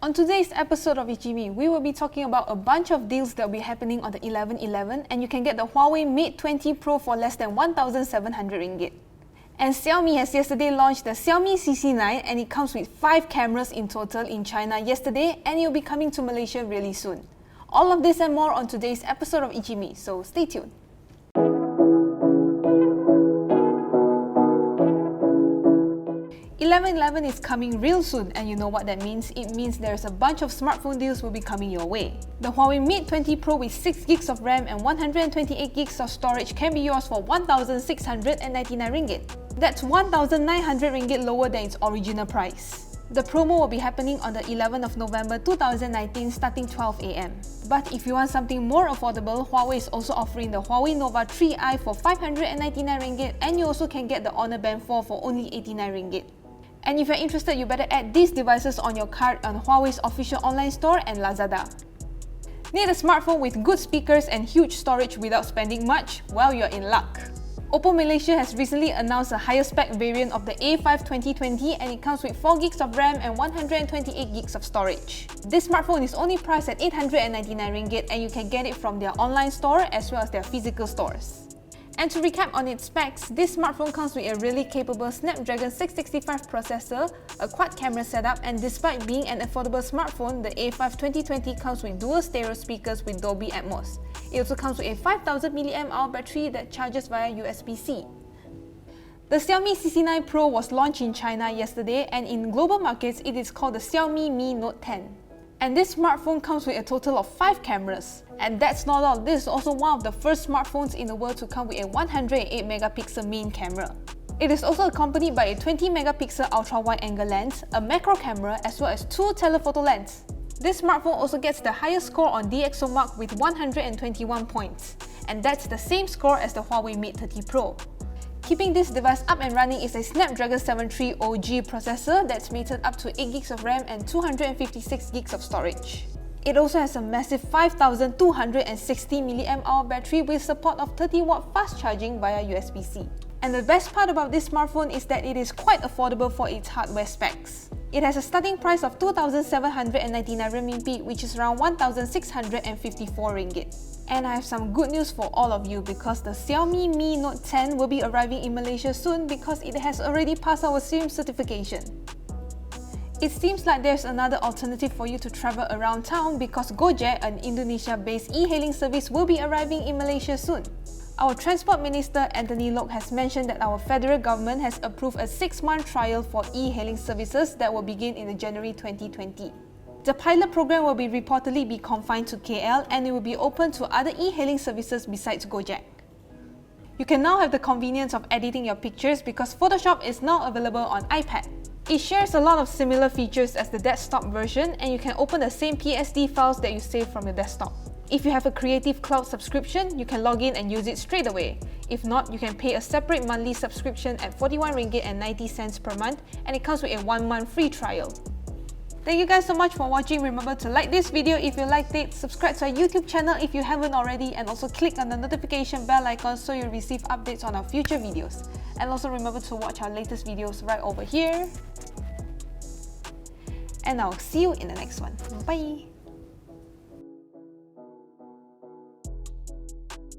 On today's episode of ICYMI, we will be talking about a bunch of deals that will be happening on the 11/11, and you can get the Huawei Mate 20 Pro for less than 1,700 ringgit. And Xiaomi has yesterday launched the Xiaomi CC9, and it comes with 5 cameras in total in China yesterday, and it will be coming to Malaysia really soon. All of this and more on today's episode of ICYMI, so stay tuned. 11/11 is coming real soon, and you know what that means. It means there's a bunch of smartphone deals will be coming your way. The Huawei Mate 20 Pro with 6 gigs of RAM and 128 gigs of storage can be yours for 1,699 ringgit. That's 1,900 ringgit lower than its original price. The promo will be happening on the 11th of November 2019 starting 12 AM. But if you want something more affordable, Huawei is also offering the Huawei Nova 3i for 599 ringgit, and you also can get the Honor Band 4 for only 89 ringgit. And if you're interested, you better add these devices on your cart on Huawei's official online store and Lazada. Need a smartphone with good speakers and huge storage without spending much? Well, you're in luck. Oppo Malaysia has recently announced a higher spec variant of the A5 2020, and it comes with 4 gigs of RAM and 128 gigs of storage. This smartphone is only priced at 899 ringgit, and you can get it from their online store as well as their physical stores. And to recap on its specs, this smartphone comes with a really capable Snapdragon 665 processor, a quad camera setup, and despite being an affordable smartphone, the A5 2020 comes with dual stereo speakers with Dolby Atmos. It also comes with a 5000 mAh battery that charges via USB-C. The Xiaomi CC9 Pro was launched in China yesterday, and in global markets, it is called the Xiaomi Mi Note 10. And this smartphone comes with a total of 5 cameras. And that's not all, this is also one of the first smartphones in the world to come with a 108 megapixel main camera. It is also accompanied by a 20 megapixel ultra wide angle lens, a macro camera, as well as 2 telephoto lenses. This smartphone also gets the highest score on DxOMark with 121 points. And that's the same score as the Huawei Mate 30 Pro. Keeping this device up and running is a Snapdragon 730G processor that's mated up to 8 gigs of RAM and 256 gigs of storage. It also has a massive 5260 mAh battery with support of 30-watt fast charging via USB-C. And the best part about this smartphone is that it is quite affordable for its hardware specs. It has a starting price of 2,799 RMB, which is around 1,654 ringgit. And I have some good news for all of you because the Xiaomi Mi Note 10 will be arriving in Malaysia soon because it has already passed our SIM certification. It seems like there's another alternative for you to travel around town because GoJek, an Indonesia-based e-hailing service, will be arriving in Malaysia soon. Our Transport Minister Anthony Loke has mentioned that our federal government has approved a 6-month trial for e-hailing services that will begin in January 2020. The pilot program will reportedly be confined to KL, and it will be open to other e-hailing services besides GoJek. You can now have the convenience of editing your pictures because Photoshop is now available on iPad. It shares a lot of similar features as the desktop version, and you can open the same PSD files that you save from your desktop. If you have a Creative Cloud subscription, you can log in and use it straight away. If not, you can pay a separate monthly subscription at 41 ringgit and 90 cents per month, and it comes with a 1-month free trial. Thank you guys so much for watching. Remember to like this video if you liked it, subscribe to our YouTube channel if you haven't already, and also click on the notification bell icon so you receive updates on our future videos. And also remember to watch our latest videos right over here. And I'll see you in the next one. Bye!